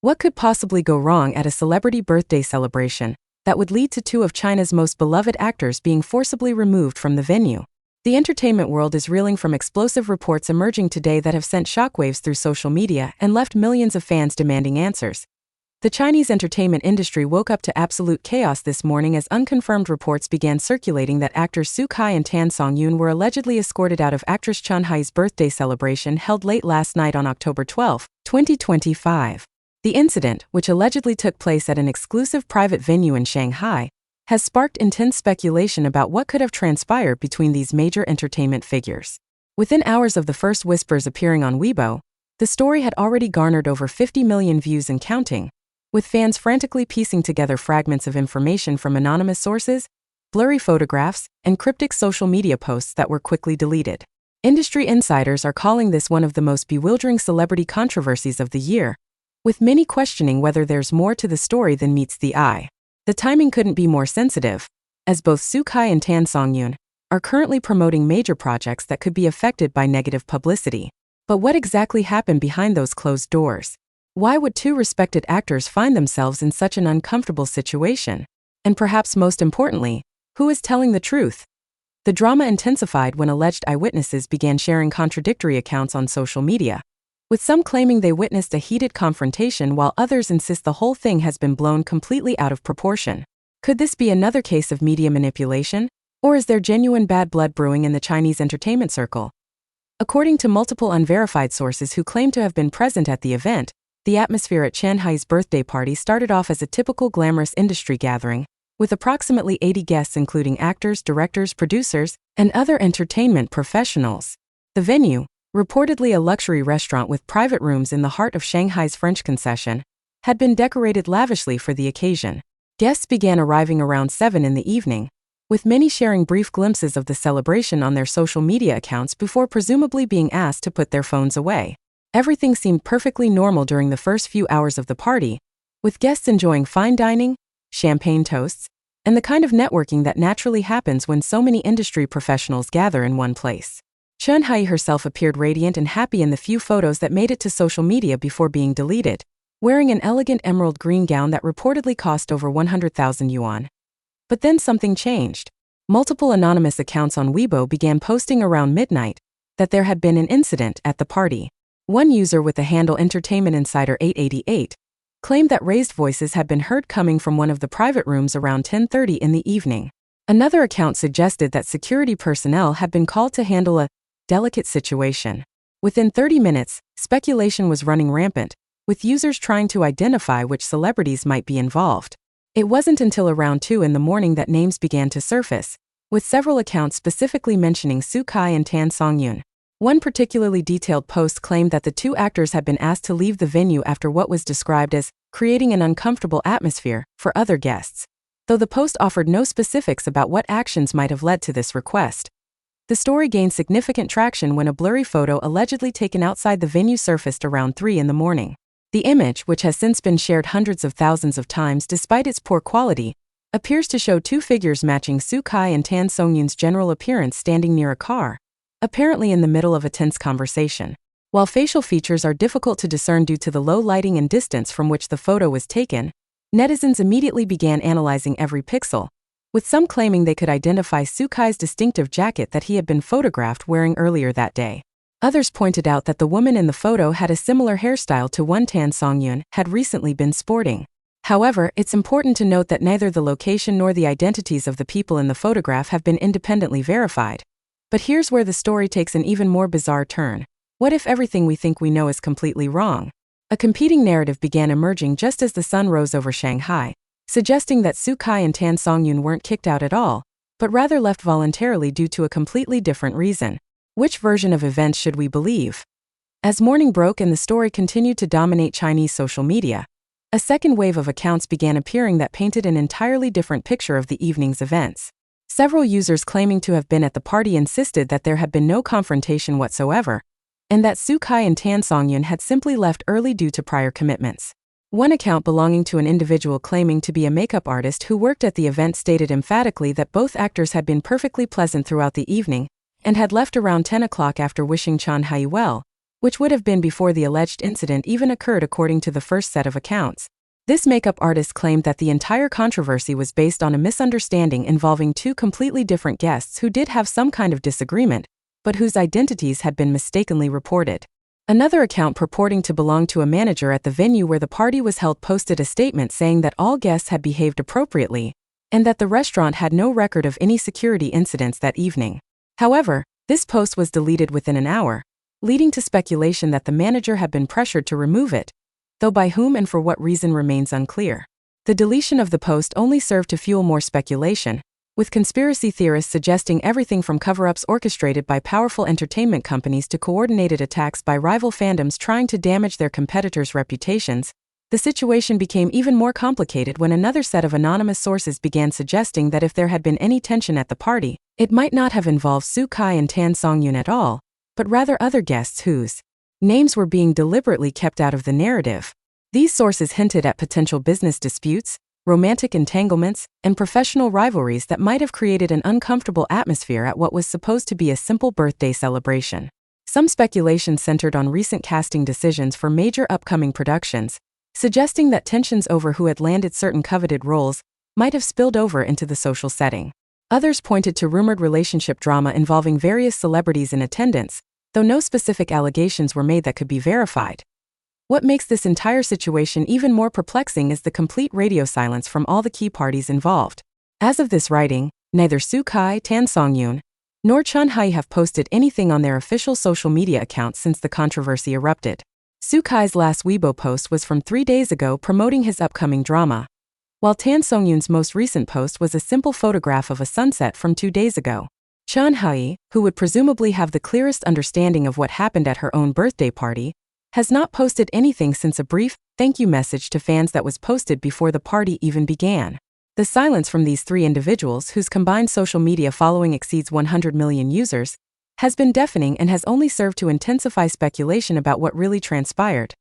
What could possibly go wrong at a celebrity birthday celebration that would lead to two of China's most beloved actors being forcibly removed from the venue? The entertainment world is reeling from explosive reports emerging today that have sent shockwaves through social media and left millions of fans demanding answers. The Chinese entertainment industry woke up to absolute chaos this morning as unconfirmed reports began circulating that actors Kai and Tan Songyun were allegedly escorted out of actress Chen Heyi's birthday celebration held late last night on October 12, 2025. The incident, which allegedly took place at an exclusive private venue in Shanghai, has sparked intense speculation about what could have transpired between these major entertainment figures. Within hours of the first whispers appearing on Weibo, the story had already garnered over 50 million views and counting, with fans frantically piecing together fragments of information from anonymous sources, blurry photographs, and cryptic social media posts that were quickly deleted. Industry insiders are calling this one of the most bewildering celebrity controversies of the year, with many questioning whether there's more to the story than meets the eye. The timing couldn't be more sensitive, as both Kai and Tan Songyun are currently promoting major projects that could be affected by negative publicity. But what exactly happened behind those closed doors? Why would two respected actors find themselves in such an uncomfortable situation? And perhaps most importantly, who is telling the truth? The drama intensified when alleged eyewitnesses began sharing contradictory accounts on social media, with some claiming they witnessed a heated confrontation while others insist the whole thing has been blown completely out of proportion. Could this be another case of media manipulation? Or is there genuine bad blood brewing in the Chinese entertainment circle? According to multiple unverified sources who claim to have been present at the event, the atmosphere at Chen Heyi's birthday party started off as a typical glamorous industry gathering, with approximately 80 guests including actors, directors, producers, and other entertainment professionals. The venue, reportedly a luxury restaurant with private rooms in the heart of Shanghai's French concession, had been decorated lavishly for the occasion. Guests began arriving around 7 in the evening, with many sharing brief glimpses of the celebration on their social media accounts before presumably being asked to put their phones away. Everything seemed perfectly normal during the first few hours of the party, with guests enjoying fine dining, champagne toasts, and the kind of networking that naturally happens when so many industry professionals gather in one place. Chen Heyi herself appeared radiant and happy in the few photos that made it to social media before being deleted, wearing an elegant emerald green gown that reportedly cost over 100,000 yuan. But then something changed. Multiple anonymous accounts on Weibo began posting around midnight that there had been an incident at the party. One user with the handle Entertainment Insider 888 claimed that raised voices had been heard coming from one of the private rooms around 10:30 in the evening. Another account suggested that security personnel had been called to handle a delicate situation. Within 30 minutes, speculation was running rampant, with users trying to identify which celebrities might be involved. It wasn't until around 2 in the morning that names began to surface, with several accounts specifically mentioning Kai and Tan Songyun. One particularly detailed post claimed that the two actors had been asked to leave the venue after what was described as creating an uncomfortable atmosphere for other guests, though the post offered no specifics about what actions might have led to this request. The story gained significant traction when a blurry photo allegedly taken outside the venue surfaced around 3 in the morning. The image, which has since been shared hundreds of thousands of times despite its poor quality, appears to show two figures matching Kai and Tan Songyun's general appearance standing near a car, apparently in the middle of a tense conversation. While facial features are difficult to discern due to the low lighting and distance from which the photo was taken, netizens immediately began analyzing every pixel, with some claiming they could identify Kai's distinctive jacket that he had been photographed wearing earlier that day. Others pointed out that the woman in the photo had a similar hairstyle to one Tan Songyun had recently been sporting. However, it's important to note that neither the location nor the identities of the people in the photograph have been independently verified. But here's where the story takes an even more bizarre turn. What if everything we think we know is completely wrong? A competing narrative began emerging just as the sun rose over Shanghai, suggesting that Kai and Tan Songyun weren't kicked out at all, but rather left voluntarily due to a completely different reason. Which version of events should we believe? As morning broke and the story continued to dominate Chinese social media, a second wave of accounts began appearing that painted an entirely different picture of the evening's events. Several users claiming to have been at the party insisted that there had been no confrontation whatsoever, and that Kai and Tan Songyun had simply left early due to prior commitments. One account belonging to an individual claiming to be a makeup artist who worked at the event stated emphatically that both actors had been perfectly pleasant throughout the evening and had left around 10 o'clock after wishing Chen Heyi well, which would have been before the alleged incident even occurred according to the first set of accounts. This makeup artist claimed that the entire controversy was based on a misunderstanding involving two completely different guests who did have some kind of disagreement, but whose identities had been mistakenly reported. Another account purporting to belong to a manager at the venue where the party was held posted a statement saying that all guests had behaved appropriately, and that the restaurant had no record of any security incidents that evening. However, this post was deleted within an hour, leading to speculation that the manager had been pressured to remove it, though by whom and for what reason remains unclear. The deletion of the post only served to fuel more speculation, with conspiracy theorists suggesting everything from cover-ups orchestrated by powerful entertainment companies to coordinated attacks by rival fandoms trying to damage their competitors' reputations. The situation became even more complicated when another set of anonymous sources began suggesting that if there had been any tension at the party, it might not have involved Kai and Tan Songyun at all, but rather other guests whose names were being deliberately kept out of the narrative. These sources hinted at potential business disputes, romantic entanglements, and professional rivalries that might have created an uncomfortable atmosphere at what was supposed to be a simple birthday celebration. Some speculation centered on recent casting decisions for major upcoming productions, suggesting that tensions over who had landed certain coveted roles might have spilled over into the social setting. Others pointed to rumored relationship drama involving various celebrities in attendance, though no specific allegations were made that could be verified. What makes this entire situation even more perplexing is the complete radio silence from all the key parties involved. As of this writing, neither Kai, Tan Songyun, nor Chen Heyi have posted anything on their official social media accounts since the controversy erupted. Kai's last Weibo post was from 3 days ago promoting his upcoming drama, while Tan Songyun's most recent post was a simple photograph of a sunset from 2 days ago. Chen Heyi, who would presumably have the clearest understanding of what happened at her own birthday party, has not posted anything since a brief thank you message to fans that was posted before the party even began. The silence from these three individuals, whose combined social media following exceeds 100 million users, has been deafening and has only served to intensify speculation about what really transpired.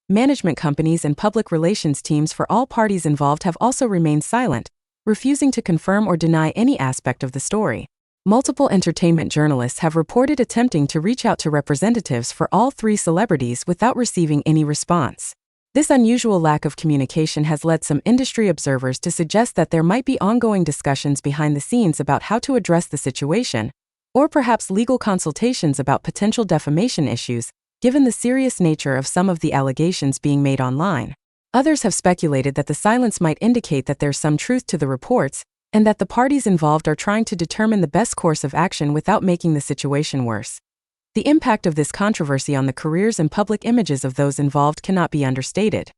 Management companies and public relations teams for all parties involved have also remained silent, refusing to confirm or deny any aspect of the story. Multiple entertainment journalists have reported attempting to reach out to representatives for all three celebrities without receiving any response. This unusual lack of communication has led some industry observers to suggest that there might be ongoing discussions behind the scenes about how to address the situation, or perhaps legal consultations about potential defamation issues, given the serious nature of some of the allegations being made online. Others have speculated that the silence might indicate that there's some truth to the reports, and that the parties involved are trying to determine the best course of action without making the situation worse. The impact of this controversy on the careers and public images of those involved cannot be understated.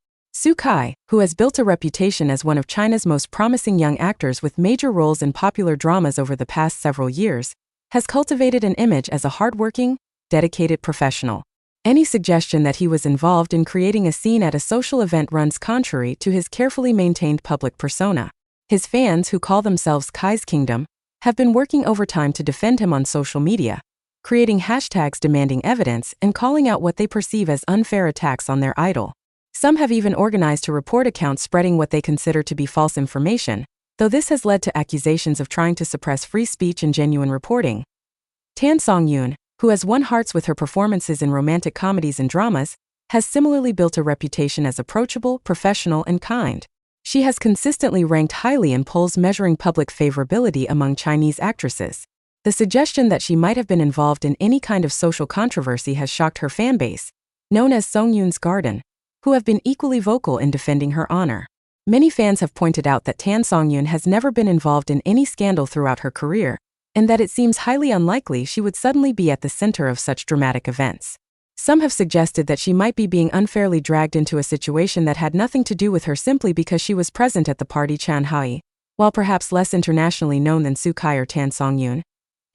Kai, who has built a reputation as one of China's most promising young actors with major roles in popular dramas over the past several years, has cultivated an image as a hardworking, dedicated professional. Any suggestion that he was involved in creating a scene at a social event runs contrary to his carefully maintained public persona. His fans, who call themselves Kai's Kingdom, have been working overtime to defend him on social media, creating hashtags demanding evidence and calling out what they perceive as unfair attacks on their idol. Some have even organized to report accounts spreading what they consider to be false information, though this has led to accusations of trying to suppress free speech and genuine reporting. Tan Songyun, who has won hearts with her performances in romantic comedies and dramas, has similarly built a reputation as approachable, professional, and kind. She has consistently ranked highly in polls measuring public favorability among Chinese actresses. The suggestion that she might have been involved in any kind of social controversy has shocked her fanbase, known as Songyun's Garden, who have been equally vocal in defending her honor. Many fans have pointed out that Tan Songyun has never been involved in any scandal throughout her career, and that it seems highly unlikely she would suddenly be at the center of such dramatic events. Some have suggested that she might be being unfairly dragged into a situation that had nothing to do with her simply because she was present at the party. Chen Heyi, while perhaps less internationally known than Kai or Tan Songyun,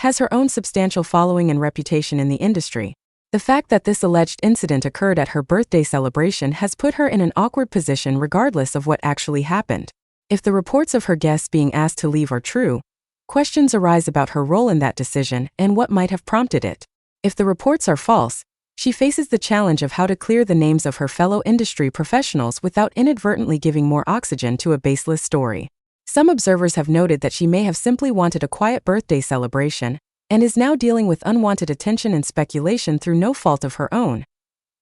has her own substantial following and reputation in the industry. The fact that this alleged incident occurred at her birthday celebration has put her in an awkward position regardless of what actually happened. If the reports of her guests being asked to leave are true, questions arise about her role in that decision and what might have prompted it. If the reports are false, she faces the challenge of how to clear the names of her fellow industry professionals without inadvertently giving more oxygen to a baseless story. Some observers have noted that she may have simply wanted a quiet birthday celebration, and is now dealing with unwanted attention and speculation through no fault of her own.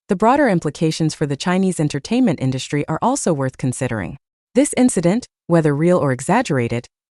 the broader implications for the Chinese entertainment industry are also worth considering. This incident, whether real or exaggerated,